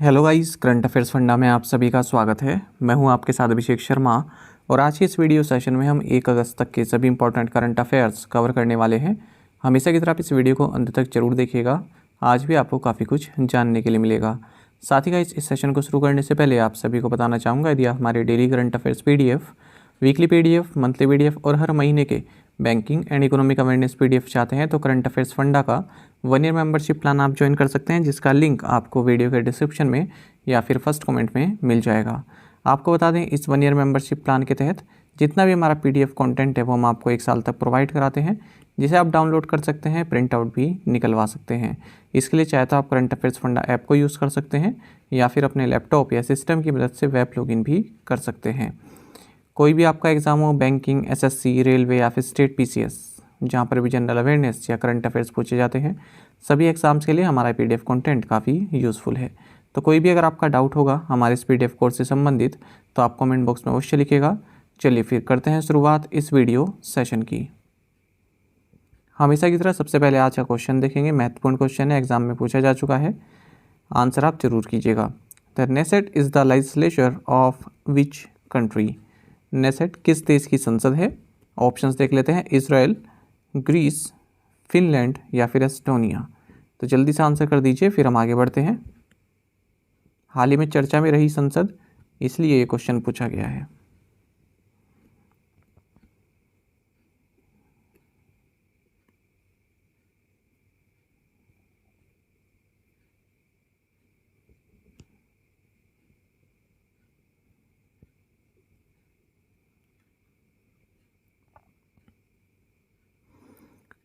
Hello guys, current affairs funda में आप सभी का स्वागत है। मैं हूं आपके साथ अभिषेक शर्मा और आज के इस वीडियो सेशन में हम 1 अगस्त तक के सभी इंपॉर्टेंट करंट अफेयर्स कवर करने वाले हैं। हमेशा की तरह आप इस वीडियो को अंत तक जरूर देखिएगा, आज भी आपको काफ़ी कुछ जानने के लिए मिलेगा। साथ ही गाइस, इस सेशन को शुरू करने से पहले आप सभी को बताना चाहूँगा, यदि आप हमारे daily current affairs PDF, weekly PDF, monthly PDF और हर महीने के banking and economic awareness PDF चाहते हैं तो करंट अफेयर्स फंडा का 1 ईयर मेंबरशिप प्लान आप ज्वाइन कर सकते हैं, जिसका लिंक आपको वीडियो के डिस्क्रिप्शन में या फिर फर्स्ट कमेंट में मिल जाएगा। आपको बता दें, इस 1 ईयर मेंबरशिप प्लान के तहत जितना भी हमारा PDF कंटेंट है वो हम आपको 1 साल तक प्रोवाइड कराते हैं, जिसे आप डाउनलोड कर सकते हैं, प्रिंट आउट भी निकलवा सकते हैं। इसके लिए चाहे तो आप करंट अफेयर्स फंडा ऐप को यूज़ कर सकते हैं या फिर अपने लैपटॉप या सिस्टम की मदद से वेब लॉगिन भी कर सकते हैं। कोई भी आपका एग्ज़ाम हो, बैंकिंग, SSC, रेलवे या फिर स्टेट PCS, जहाँ पर भी जनरल अवेयरनेस या करंट अफेयर्स पूछे जाते हैं, सभी एग्ज़ाम्स के लिए हमारा PDF कंटेंट काफ़ी यूज़फुल है। तो कोई भी अगर आपका डाउट होगा हमारे इस PDF कोर्स से संबंधित तो आप कमेंट बॉक्स में अवश्य लिखिएगा। चलिए फिर करते हैं शुरुआत इस वीडियो सेशन की। हमेशा की तरह सबसे पहले आज का क्वेश्चन देखेंगे। महत्वपूर्ण क्वेश्चन है, एग्जाम में पूछा जा चुका है, आंसर आप जरूर कीजिएगा। The Knesset is the legislature of which country? Knesset किस देश की संसद है? ऑप्शंस देख लेते हैं, इजराइल, ग्रीस, फिनलैंड या फिर एस्टोनिया। तो जल्दी से आंसर कर दीजिए, फिर हम आगे बढ़ते हैं। हाल ही में चर्चा में रही संसद, इसलिए ये क्वेश्चन पूछा गया है।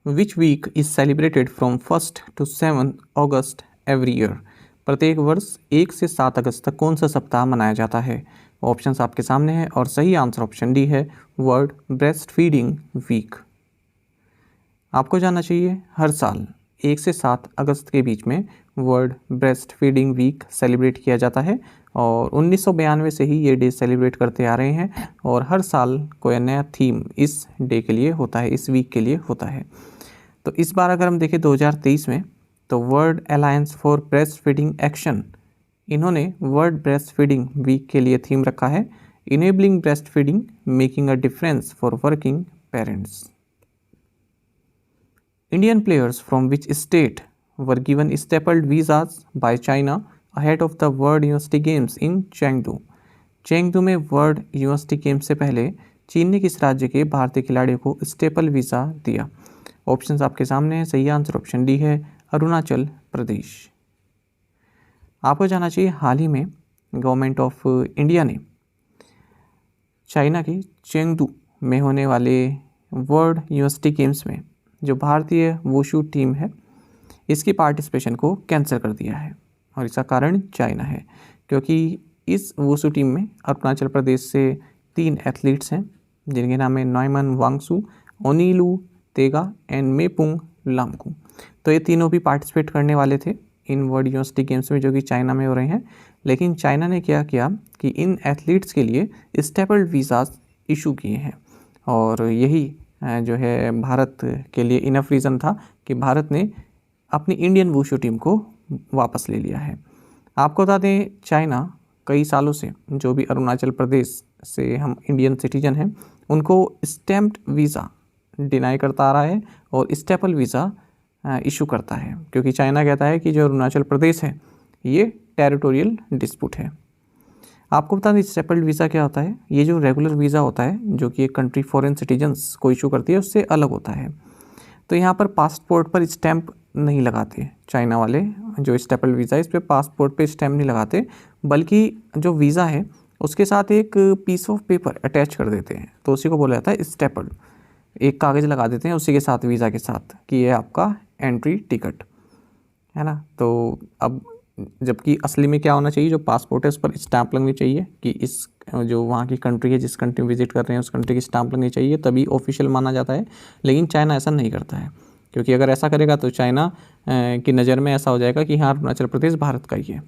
Which week is celebrated from 1 to 7 अगस्त एवरी ईयर? प्रत्येक वर्ष 1 से 7 अगस्त तक कौन सा सप्ताह मनाया जाता है? ऑप्शंस आपके सामने हैं और सही आंसर ऑप्शन डी है, वर्ल्ड ब्रेस्ट फीडिंग वीक। आपको जानना चाहिए, हर साल 1 से 7 अगस्त के बीच में world breastfeeding week celebrate किया जाता है और 1992 से ही ये डे सेलिब्रेट करते आ रहे हैं और हर साल कोई नया थीम इस डे के लिए होता है, इस वीक के लिए होता है। तो इस बार अगर हम देखें 2023 में, तो world alliance for breast feeding action, इन्होंने वर्ल्ड ब्रेस्ट फीडिंग वीक के लिए थीम रखा है, enabling breast feeding making a difference for working parents. Indian players from which state were given stapled visas by China ahead of the World University Games in Chengdu? Chengdu में world university games से पहले चीन ने किस राज्य के भारतीय खिलाड़ियों को स्टेपल वीज़ा दिया? ऑप्शंस आपके सामने हैं, सही आंसर ऑप्शन डी है, अरुणाचल प्रदेश। आपको जानना चाहिए, हाल ही में गवर्नमेंट ऑफ इंडिया ने चाइना की चेंगदू में होने वाले वर्ल्ड यूनिवर्सिटी गेम्स में जो भारतीय वुशु टीम है, इसकी पार्टिसिपेशन को कैंसिल कर दिया है और इसका कारण चाइना है, क्योंकि इस वुशु टीम में अरुणाचल प्रदेश से 3 एथलीट्स हैं, जिनके नाम है नॉयमन वांगसू, ओनीलू तेगा एंड मेपुंग लामकू। तो ये तीनों भी पार्टिसिपेट करने वाले थे इन वर्ल्ड यूनिवर्सिटी गेम्स में जो कि चाइना में हो रहे हैं, लेकिन चाइना ने क्या किया कि इन एथलीट्स के लिए स्टेपल्ड वीज़ाज इशू किए हैं और यही जो है भारत के लिए इनफ रीज़न था कि भारत ने अपनी इंडियन वुशु टीम को वापस ले लिया है। आपको बता दें, चाइना कई सालों से जो भी अरुणाचल प्रदेश से हम इंडियन सिटीजन हैं उनको स्टैम्प्ड वीज़ा डिनाई करता आ रहा है और स्टेपल वीज़ा इशू करता है, क्योंकि चाइना कहता है कि जो अरुणाचल प्रदेश है ये टेरिटोरियल डिस्प्यूट है। आपको बता दें, स्टेपल्ड वीज़ा क्या होता है? ये जो रेगुलर वीज़ा होता है जो कि एक कंट्री फॉरेन सिटीजन्स को इशू करती है, उससे अलग होता है। तो यहाँ पर पासपोर्ट पर स्टैंप नहीं लगाते चाइना वाले, जो स्टेपल्ड वीज़ा है इस पर पासपोर्ट पे स्टैंप नहीं लगाते, बल्कि जो वीज़ा है उसके साथ एक पीस ऑफ पेपर अटैच कर देते हैं, तो उसी को बोला जाता है स्टेपल्ड। एक कागज़ लगा देते हैं उसी के साथ, वीज़ा के साथ, कि ये आपका एंट्री टिकट है ना। तो अब जबकि असली में क्या होना चाहिए, जो पासपोर्ट है उस पर स्टैंप लगनी चाहिए कि इस जो वहाँ की कंट्री है, जिस कंट्री विजिट कर रहे हैं उस कंट्री की स्टैंप लगनी चाहिए, तभी ऑफिशियल माना जाता है। लेकिन चाइना ऐसा नहीं करता है, क्योंकि अगर ऐसा करेगा तो चाइना की नज़र में ऐसा हो जाएगा कि हाँ, अरुणाचल प्रदेश भारत का ही है,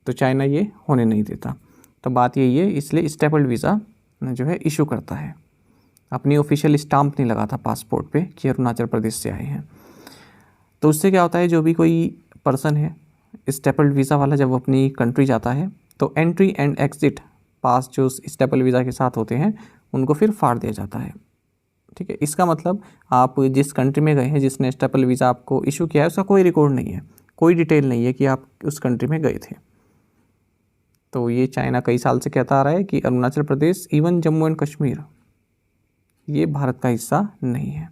तो चाइना ये होने नहीं देता। तो बात यही है, इसलिए स्टेपल्ड वीज़ा जो है इशू करता है, अपनी ऑफिशियल स्टाम्प नहीं लगाता पासपोर्ट पे कि अरुणाचल प्रदेश से आए हैं। तो उससे क्या होता है, जो भी कोई पर्सन है स्टेपल्ड वीज़ा वाला जब अपनी कंट्री जाता है तो एंट्री एंड एग्जिट पास जो स्टेपल वीज़ा के साथ होते हैं उनको फिर फाड़ दिया जाता है। ठीक है, इसका मतलब आप जिस कंट्री में गए हैं, जिसने स्टेपल वीज़ा आपको इशू किया है, उसका कोई रिकॉर्ड नहीं है, कोई डिटेल नहीं है कि आप उस कंट्री में गए थे। तो ये चाइना कई साल से कहता आ रहा है कि अरुणाचल प्रदेश, इवन जम्मू एंड कश्मीर, ये भारत का हिस्सा नहीं है।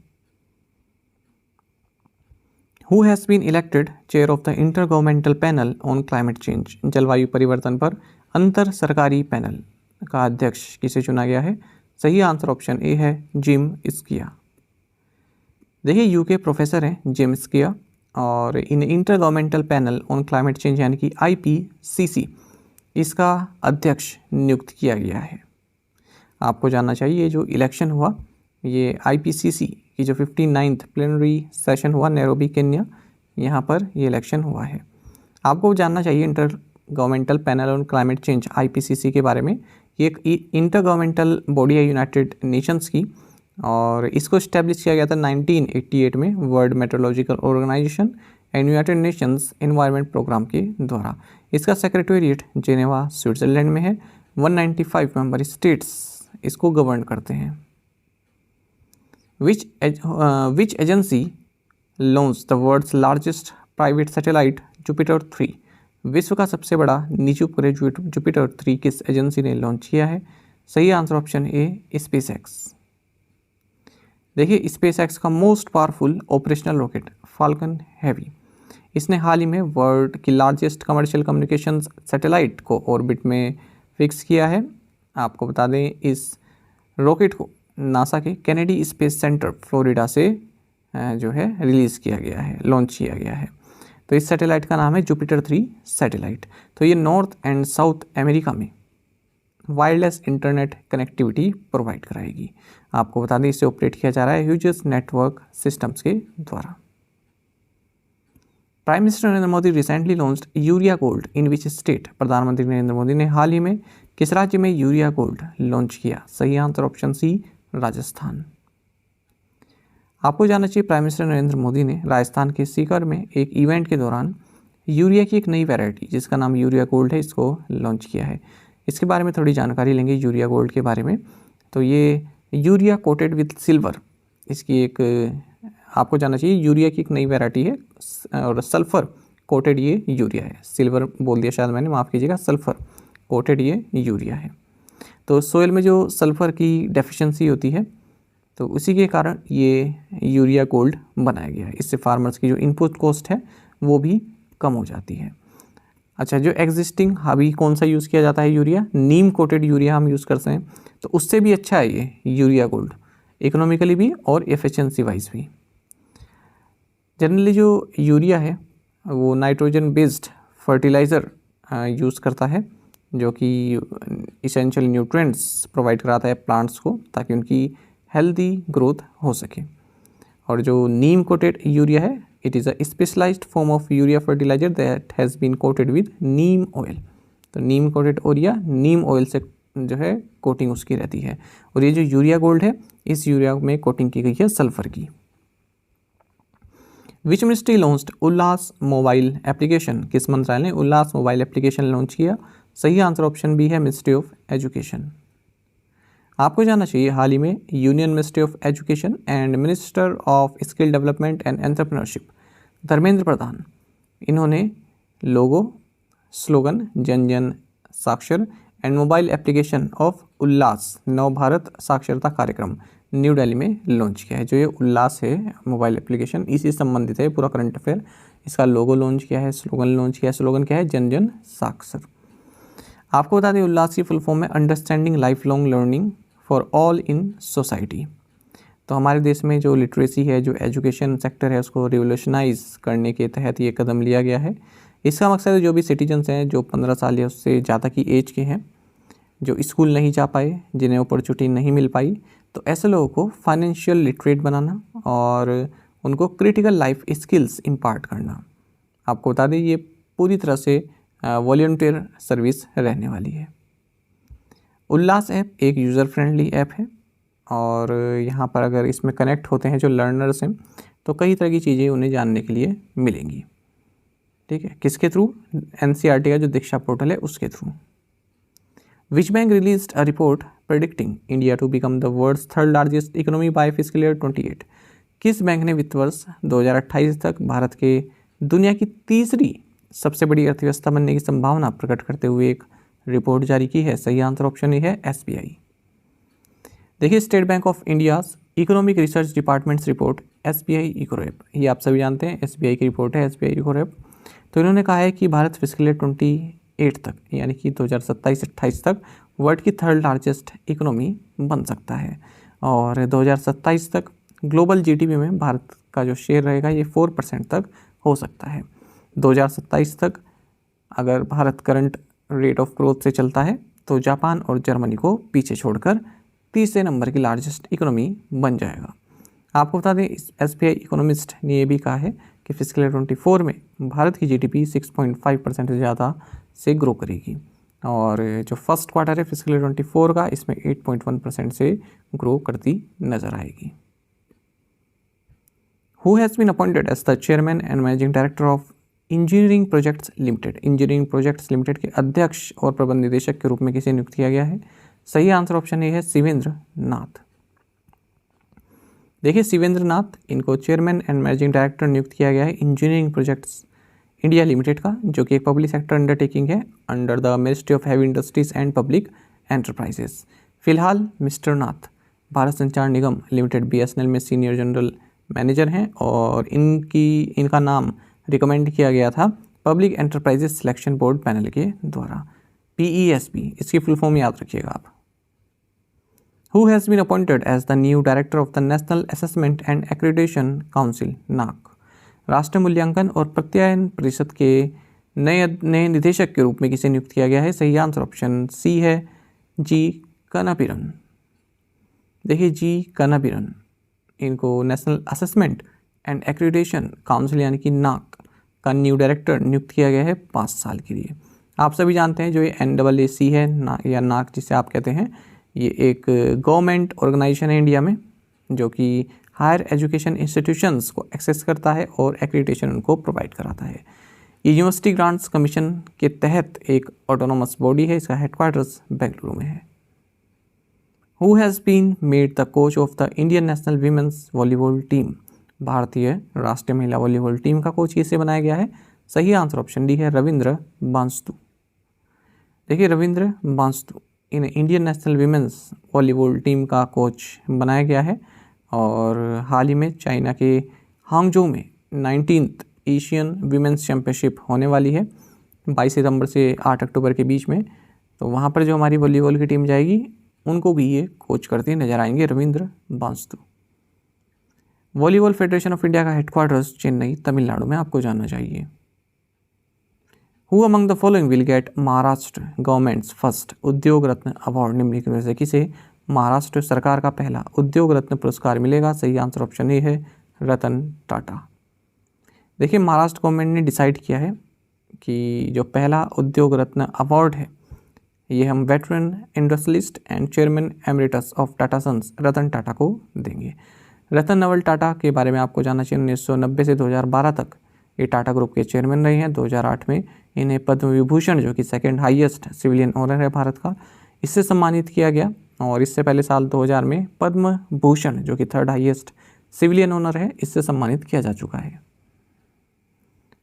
Who has been elected chair of the inter governmental panel on climate Change? जलवायु परिवर्तन पर अंतर सरकारी पैनल का अध्यक्ष किसे चुना गया है? सही आंसर ऑप्शन ए है जिम स्किया। देखिए, यूके प्रोफेसर हैं जिम स्किया, और in inter governmental panel on climate change यानी कि IPCC, इसका अध्यक्ष नियुक्त किया गया है। आपको जानना चाहिए जो इलेक्शन हुआ, ये IPCC की जो 59th प्लेनरी सेशन हुआ नैरोबी केन्या, यहाँ पर ये इलेक्शन हुआ है। आपको जानना चाहिए inter governmental panel on climate Change IPCC के बारे में। ये एक इंटर गवर्नमेंटल बॉडी है यूनाइटेड नेशंस की, और इसको इस्टेब्लिश किया गया था 1988 में World Meteorological Organization and United Nations Environment Programme के द्वारा। इसका सेक्रेटेरिएट जेनेवा स्विट्जरलैंड में है। 195 मेंबर स्टेट्स इसको गवर्न करते हैं। Which agency launch the world's largest private satellite Jupiter 3? विश्व का सबसे बड़ा निजी उपग्रह जुपिटर 3 किस एजेंसी ने लॉन्च किया है? सही आंसर ऑप्शन ए स्पेसएक्स। देखिए, स्पेसएक्स का most powerful operational rocket falcon heavy, इसने हाल ही में वर्ल्ड की लार्जेस्ट कमर्शियल कम्युनिकेशन सैटेलाइट को ऑर्बिट में फिक्स किया है। आपको बता दें, इस रॉकेट को नासा के कैनेडी स्पेस सेंटर फ्लोरिडा से जो है रिलीज़ किया गया है, लॉन्च किया गया है। तो इस सैटेलाइट का नाम है जुपिटर 3 सैटेलाइट। तो ये नॉर्थ एंड साउथ अमेरिका में वायरलेस इंटरनेट कनेक्टिविटी प्रोवाइड कराएगी। आपको बता दें, इसे ऑपरेट किया जा रहा है ह्यूजेस नेटवर्क सिस्टम्स के द्वारा। Prime minister Narendra Modi recently launched urea gold in which state? प्रधानमंत्री नरेंद्र मोदी ने हाल ही में किस राज्य में यूरिया गोल्ड लॉन्च किया? सही आंसर ऑप्शन सी राजस्थान। आपको जानना चाहिए, प्राइम मिनिस्टर नरेंद्र मोदी ने राजस्थान के सीकर में एक इवेंट के दौरान यूरिया की एक नई वैरायटी जिसका नाम यूरिया गोल्ड है, इसको लॉन्च किया है। इसके बारे में थोड़ी जानकारी लेंगे यूरिया गोल्ड के बारे में। तो ये यूरिया कोटेड विद सिल्वर, इसकी एक आपको जानना चाहिए, यूरिया की एक नई वैरायटी है और सल्फ़र कोटेड ये यूरिया है। सिल्वर बोल दिया शायद मैंने, माफ़ कीजिएगा, सल्फ़र कोटेड ये यूरिया है। तो सोइल में जो सल्फ़र की डेफिशिएंसी होती है, तो उसी के कारण ये यूरिया गोल्ड बनाया गया है। इससे फार्मर्स की जो इनपुट कॉस्ट है वो भी कम हो जाती है। अच्छा, जो एग्जिस्टिंग अभी कौन सा यूज़ किया जाता है यूरिया? नीम कोटेड यूरिया हम यूज़ करते हैं, तो उससे भी अच्छा है ये यूरिया गोल्ड, इकोनॉमिकली भी और एफिशिएंसी वाइज भी। जनरली जो यूरिया है वो नाइट्रोजन बेस्ड फर्टिलाइज़र यूज़ करता है, जो कि इसेंशियल न्यूट्रिएंट्स प्रोवाइड कराता है प्लांट्स को ताकि उनकी हेल्दी ग्रोथ हो सके। और जो नीम कोटेड यूरिया है, it is a specialised form of urea fertiliser that has been coated with neem oil. तो neem coated urea neem oil से जो है कोटिंग उसकी रहती है। और ये जो यूरिया गोल्ड है, इस यूरिया में कोटिंग की गई है सल्फर की। Which ministry launched Ullas mobile application? किस मंत्रालय ने उल्लास मोबाइल एप्लीकेशन लॉन्च किया? सही आंसर ऑप्शन बी है मिनिस्ट्री ऑफ एजुकेशन। आपको जानना चाहिए, हाल ही में union ministry of education and minister of skill development and entrepreneurship Dharmendra Pradhan, इन्होंने लोगो, स्लोगन जन जन साक्षर and mobile application of Ullas Nav Bharat साक्षरता कार्यक्रम न्यू दिल्ली में लॉन्च किया है। जो ये उल्लास है मोबाइल एप्लीकेशन, इसी संबंधित है पूरा करंट अफेयर। इसका लोगो लॉन्च किया है, स्लोगन लॉन्च किया है। स्लोगन क्या है? जन जन साक्षर। आपको बता दें, उल्लास की फुल फॉर्म है understanding life long learning for all in society. तो हमारे देश में जो लिटरेसी है, जो एजुकेशन सेक्टर है, उसको रिवोल्यूशनाइज करने के तहत ये कदम लिया गया है। इसका मकसद है जो भी सिटीजन्स हैं जो 15 साल या उससे ज़्यादा की एज के हैं, जो स्कूल नहीं जा पाए, जिन्हें अपॉर्चुनिटी नहीं मिल पाई, तो ऐसे लोगों को फाइनेंशियल लिटरेट बनाना और उनको क्रिटिकल लाइफ स्किल्स इम्पार्ट करना। आपको बता दें, ये पूरी तरह से वॉलंटियर सर्विस रहने वाली है। उल्लास ऐप एक यूज़र फ्रेंडली ऐप है और यहाँ पर अगर इसमें कनेक्ट होते हैं जो लर्नर्स हैं, तो कई तरह की चीज़ें उन्हें जानने के लिए मिलेंगी। ठीक है, किसके थ्रू? एनसीईआरटी का जो दीक्षा पोर्टल है उसके through. Which bank released a report predicting India to become the world's third largest economy by fiscal year 28? किस बैंक ने वित्त वर्ष 2028 तक भारत के दुनिया की तीसरी सबसे बड़ी अर्थव्यवस्था बनने की संभावना प्रकट करते हुए एक रिपोर्ट जारी की है? सही आंसर ऑप्शन ए है एसबीआई। देखिए, state bank of India economic research department's report SBI Ecowrap, ये आप सभी जानते हैं एसबीआई की रिपोर्ट है एसबीआई इकोरेप। तो इन्होंने कहा है कि भारत फिस्कल ईयर 28 तक यानी कि 2027-28 तक वर्ल्ड की थर्ड लार्जेस्ट इकोनॉमी बन सकता है और 2027 तक ग्लोबल जीडीपी में भारत का जो शेयर रहेगा ये 4% तक हो सकता है। 2027 तक अगर Bharat current rate of growth से चलता है तो जापान और जर्मनी को पीछे छोड़कर तीसरे नंबर की लार्जेस्ट इकोनॉमी बन जाएगा। आपको बता दें, एसबीआई इकोनॉमिस्ट ने यह भी कहा है कि फिस्कल ईयर 24 में भारत की जीडीपी 6.5% से ज़्यादा से ग्रो करेगी और जो फर्स्ट क्वार्टर है फिस्कल ईयर 24 का, इसमें 8.1% से ग्रो करती नजर आएगी। Who has been appointed as the chairman and managing director of engineering projects limited? Engineering projects limited के अध्यक्ष और प्रबंध निदेशक के रूप में किसे नियुक्त किया गया है? सही आंसर ऑप्शन ए है शिवेंद्र नाथ। देखिए, शिवेंद्र नाथ, इनको चेयरमैन एंड मैनेजिंग डायरेक्टर नियुक्त किया गया है इंजीनियरिंग प्रोजेक्ट्स इंडिया लिमिटेड का, जो कि एक पब्लिक सेक्टर अंडरटेकिंग है under the ministry of heavy industries and public enterprises. फिलहाल मिस्टर नाथ भारत संचार निगम लिमिटेड बीएसएनएल में सीनियर जनरल मैनेजर हैं और इनका नाम रिकमेंड किया गया था public enterprises selection board panel के द्वारा, PESB, इसकी फुल फॉर्म याद रखिएगा आप। Who has been appointed as the new director of the National Assessment and Accreditation Council, NAAC? राष्ट्रीय मूल्यांकन और प्रत्यायन परिषद के नए निदेशक के रूप में किसे नियुक्त किया गया है? सही आंसर ऑप्शन सी है जी कनापिरन। देखिए, जी कनापिरन, इनको national assessment and accreditation council यानी कि नाक का न्यू डायरेक्टर नियुक्त किया गया है 5 साल के लिए। आप सभी जानते हैं जो ये NAAC है या नाक जिसे आप कहते हैं, ये एक गवर्नमेंट ऑर्गेनाइजेशन है इंडिया में जो कि हायर एजुकेशन इंस्टीट्यूशंस को एक्सेस करता है और एक्रीडिटेशन उनको प्रोवाइड कराता है। ये यूनिवर्सिटी ग्रांट्स कमीशन के तहत एक ऑटोनोमस बॉडी है, इसका हेडक्वार्टर्स बेंगलुरु में है। Who has been made the coach of the Indian National Women's Volleyball Team? भारतीय राष्ट्रीय महिला वॉलीबॉल टीम का कोच किसे बनाया गया है? सही आंसर ऑप्शन डी है रविंद्र बांस्तु। देखिए, रविंद्र बांस्तु इन्हें Indian national women's volleyball team का कोच बनाया गया है और हाल ही में चाइना के हांगझोउ में 19th एशियन वीमेंस चैम्पियनशिप होने वाली है 22 सितंबर से 8 अक्टूबर के बीच में। तो वहाँ पर जो हमारी वॉलीबॉल की टीम जाएगी उनको भी ये कोच करते नजर आएंगे रविंद्र बांस्तु। वॉलीबॉल फेडरेशन ऑफ इंडिया का हेडक्वार्टर्स चेन्नई तमिलनाडु में आपको जानना चाहिए। Who among the following will get Maharashtra government's first Udyog Ratna award? निम्नलिखित में से किसे महाराष्ट्र सरकार का पहला उद्योग रत्न पुरस्कार मिलेगा? सही आंसर ऑप्शन ए है रतन टाटा। देखिए, महाराष्ट्र गवर्नमेंट ने डिसाइड किया है कि जो पहला उद्योग रत्न अवार्ड है ये हम veteran industrialist and chairman emeritus of Tata sons Ratan Tata को देंगे। रतन नवल टाटा के बारे में आपको जानना चाहिए। 1990 से 2012 तक ये टाटा ग्रुप के चेयरमैन रहे हैं। 2008 में इन्हें पद्म विभूषण, जो कि सेकंड हाईएस्ट सिविलियन ऑनर है भारत का, इससे सम्मानित किया गया और इससे पहले साल 2000 में पद्म भूषण, जो कि थर्ड हाईएस्ट सिविलियन ऑनर है, इससे सम्मानित किया जा चुका है।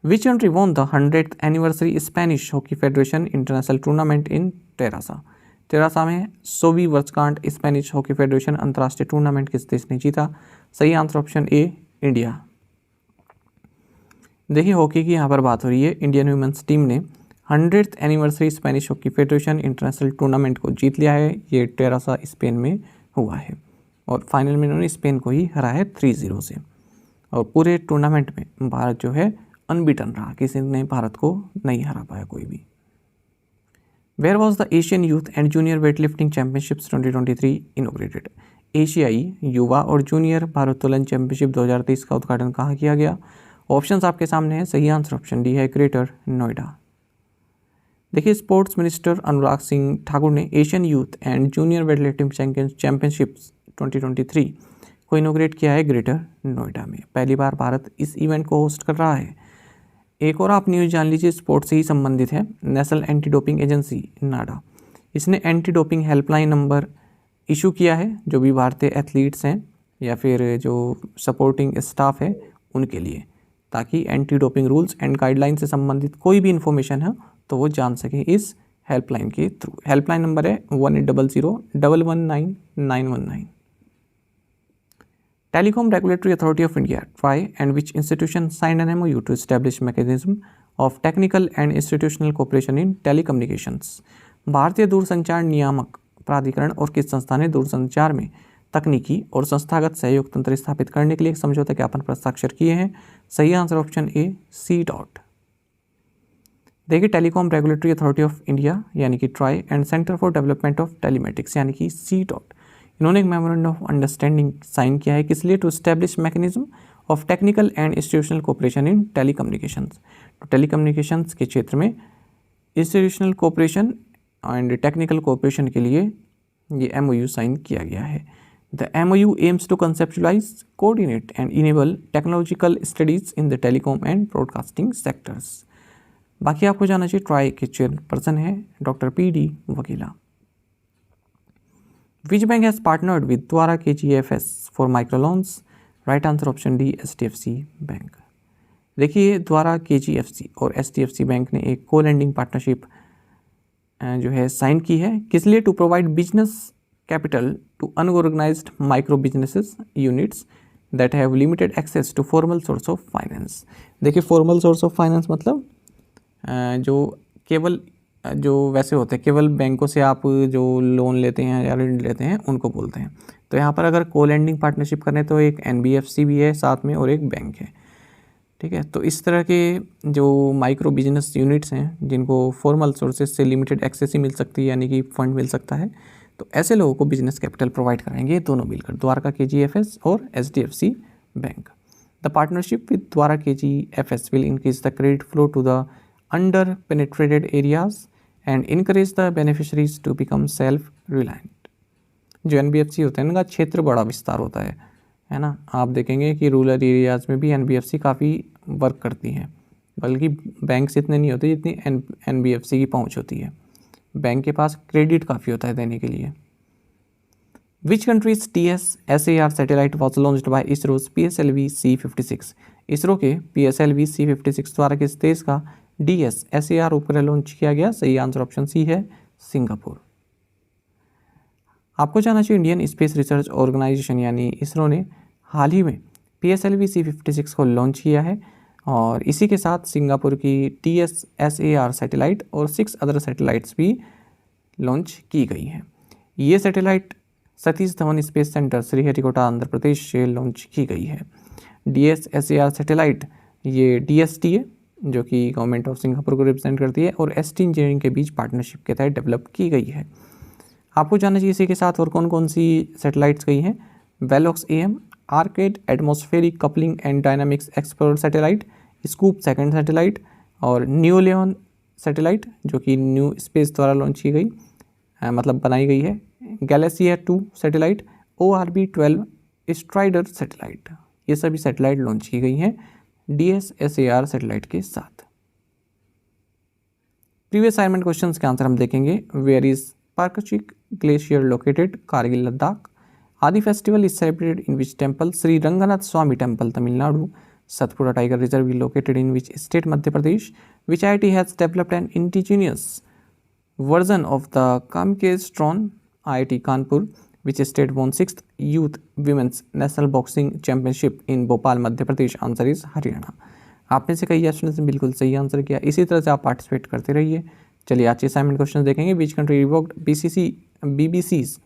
Which country won the 100th anniversary Spanish Hockey Federation International Tournament in Terrassa? टेरासा में 100वीं वर्षगांठ स्पेनिश हॉकी फेडरेशन अंतर्राष्ट्रीय टूर्नामेंट किस देश ने जीता? सही आंसर ऑप्शन ए इंडिया। देखिए, हॉकी की यहाँ पर बात हो रही है। इंडियन वुमेन्स टीम ने 100th anniversary Spanish hockey federation international tournament को जीत लिया है। ये टेरासा स्पेन में हुआ है और फाइनल में इन्होंने स्पेन को ही हराया है 3-0 से। और पूरे टूर्नामेंट में भारत जो है अनबीटन रहा, किसी ने भारत को नहीं हरा पाया कोई भी। Where was the Asian youth and junior weightlifting championships 2023 inaugurated? एशियाई युवा और जूनियर भारोत्तोलन चैंपियनशिप 2023 का उद्घाटन कहाँ किया गया? ऑप्शंस आपके सामने हैं। सही आंसर ऑप्शन डी है ग्रेटर नोएडा। देखिए, स्पोर्ट्स मिनिस्टर अनुराग सिंह ठाकुर ने Asian youth and junior weightlifting championships 2023 को इनोग्रेट किया है ग्रेटर नोएडा में। पहली बार भारत इस इवेंट को होस्ट कर रहा है। एक और आप न्यूज़ जान लीजिए, स्पोर्ट्स से ही संबंधित है। नेशनल एंटी डोपिंग एजेंसी नाडा, इसने anti doping helpline number issue किया है जो भी भारतीय एथलीट्स हैं या फिर जो सपोर्टिंग स्टाफ है उनके लिए, ताकि anti doping rules and guideline से संबंधित कोई भी इन्फॉर्मेशन है तो वो जान सकें इस हेल्पलाइन के थ्रू। हेल्पलाइन नंबर है 1800-119-919। Telecom Regulatory Authority of India (TRAI) and which institution signed an MOU to establish mechanism of technical and institutional cooperation in telecommunications? भारतीय दूरसंचार नियामक प्राधिकरण और किस संस्था ने दूरसंचार में तकनीकी और संस्थागत सहयोग तंत्र स्थापित करने के लिए एक समझौता ज्ञापन पर हस्ताक्षर किए हैं? सही answer option A C DOT. देखिए, telecom regulatory authority of India यानी कि TRAI and centre for development of telematics यानी कि सी डॉट, इन्होंने एक मेमोरेंडम ऑफ अंडरस्टैंडिंग साइन किया है किस लिए? To establish mechanism of technical and institutional cooperation in telecommunications. तो टेलीकम्युनिकेशंस के क्षेत्र में institutional cooperation and technical cooperation के लिए ये MOU साइन किया गया है। The MOU aims to conceptualise, coordinate and enable technological studies in the telecom and broadcasting sectors. बाकी आपको जाना चाहिए, ट्राई के चेयरपर्सन है doctor PD Vaghela. Which bank has partnered with Dwara KGFS for microloans? Right answer option D HDFC bank. देखिए, द्वारा KGFC और HDFC bank ने एक को लैंडिंग पार्टनरशिप जो है साइन की है किस लिए? To provide business capital to unorganised micro businesses units that have limited access to formal source of finance. देखिए, फॉर्मल सोर्स ऑफ फाइनेंस मतलब जो केवल जो वैसे होते हैं केवल बैंकों से आप जो लोन लेते हैं या ऋण लेते हैं उनको बोलते हैं। तो यहाँ पर अगर को लैंडिंग पार्टनरशिप करें तो एक NBFC भी है साथ में और एक बैंक है, ठीक है। तो इस तरह के जो माइक्रो बिजनेस यूनिट्स हैं जिनको फॉर्मल सोर्सेज से लिमिटेड एक्सेस ही मिल सकती है यानी कि फंड मिल सकता है, तो ऐसे लोगों को बिजनेस कैपिटल प्रोवाइड कराएंगे दोनों मिलकर, द्वारका KGFS और HDFC bank. The partnership with Dwara KGFS will increase the credit flow to the underpenetrated areas and encourage the beneficiaries to become self reliant. जो NBFC होते हैं उनका क्षेत्र बड़ा विस्तार होता है ना। आप देखेंगे कि रूरल एरियाज़ में भी NBFC काफ़ी वर्क करती हैं, बल्कि बैंक से इतने नहीं होते जितनी NBFC की पहुंच होती है। बैंक के पास क्रेडिट काफ़ी होता है देने के लिए। Which countries TS-SAR satellite was launched by ISRO's PSLV C56? ISRO के PSLV C56 द्वारा किस देश का DS-SAR उपग्रह लॉन्च किया गया? सही आंसर ऑप्शन सी है सिंगापुर। आपको जानना चाहिए, इंडियन स्पेस रिसर्च ऑर्गेनाइजेशन यानी इसरो ने हाल ही में PSLV C56 को लॉन्च किया है और इसी के साथ सिंगापुर की TS-SAR सैटेलाइट और 6 अदर सैटेलाइट्स भी लॉन्च की गई हैं। ये satellite Satish Dhawan space centre Sriharikota Andhra Pradesh से लॉन्च की गई है। DS-SAR सैटेलाइट ये DST है जो कि गवर्नमेंट ऑफ सिंगापुर को रिप्रेजेंट करती है और ST इंजीनियरिंग के बीच पार्टनरशिप के तहत डेवलप की गई है। आपको जानना चाहिए इसी के साथ और कौन कौन सी सैटेलाइट्स गई हैं। वेलोक्स AM, arcade atmospheric coupling and dynamics explorer satellite, scoop second satellite और न्यू लियोन सैटेलाइट जो कि न्यू स्पेस द्वारा लॉन्च की गई मतलब बनाई गई है। गैलेसियर 2 सैटेलाइट, ORB-12 स्ट्राइडर सैटेलाइट, ये सभी सैटेलाइट लॉन्च की गई हैं DS-SAR सैटेलाइट के साथ। प्रीवियस असाइनमेंट क्वेश्चंस के आंसर हम देखेंगे। Where is Parkachik glacier located? Kargil Ladakh. Aadi festival is celebrated in which temple? Shri Ranganatha Swamy temple Tamil Nadu. Satpura tiger reserve is located in which state? Madhya Pradesh. Which IIT has developed an indigenous version of the कामकेस्ट्रॉन? IIT Kanpur. Which state won 6th youth women's national boxing championship in Bhopal Madhya Pradesh? Answer is Haryana. आप में से कई students ने बिल्कुल सही answer किया। इसी तरह से आप पार्टिसिपेट करते रहिए। चलिए आज के असाइनमेंट क्वेश्चन देखेंगे। Which country revoked BBC's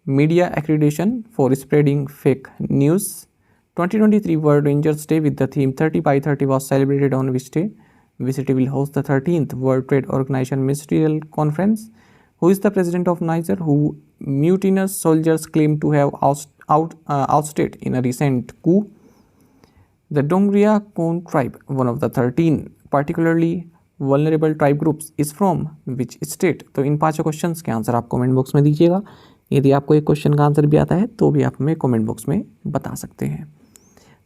media accreditation for spreading fake news? 2023 World Rangers Day with the theme 30x30 was celebrated on which day? Which city will host the 13th World Trade Organization Ministerial Conference? Who is the president of Niger who mutinous soldiers claim to have ousted in a recent coup? The Dongria Kon tribe, one of the 13 particularly vulnerable tribe groups, is from which state? तो इन 5 questions के answer आप comment box में दीजिएगा। यदि आपको एक question का answer भी आता है तो भी आप हमें कमेंट बॉक्स में बता सकते हैं।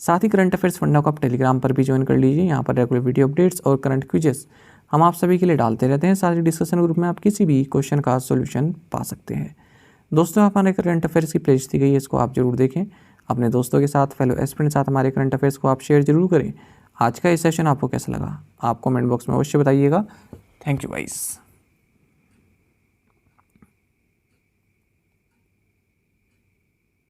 साथ ही करंट अफेयर्स फंडा को आप टेलीग्राम पर भी ज्वाइन कर लीजिए। यहाँ पर रेगुलर वीडियो अपडेट्स और करंट क्विजेस हम आप सभी के लिए डालते रहते हैं। साथ ही डिस्कशन ग्रुप में आप किसी भी क्वेश्चन का सोल्यूशन पा सकते हैं। दोस्तों, हमारे करंट अफेयर्स की प्लेलिस्ट दी गई है, इसको आप जरूर देखें। अपने दोस्तों के साथ, फेलो एस्पिरेंट के साथ हमारे करंट अफेयर्स को आप शेयर जरूर करें। आज का ये सेशन आपको कैसा लगा, आप कमेंट बॉक्स में अवश्य बताइएगा। Thank you guys.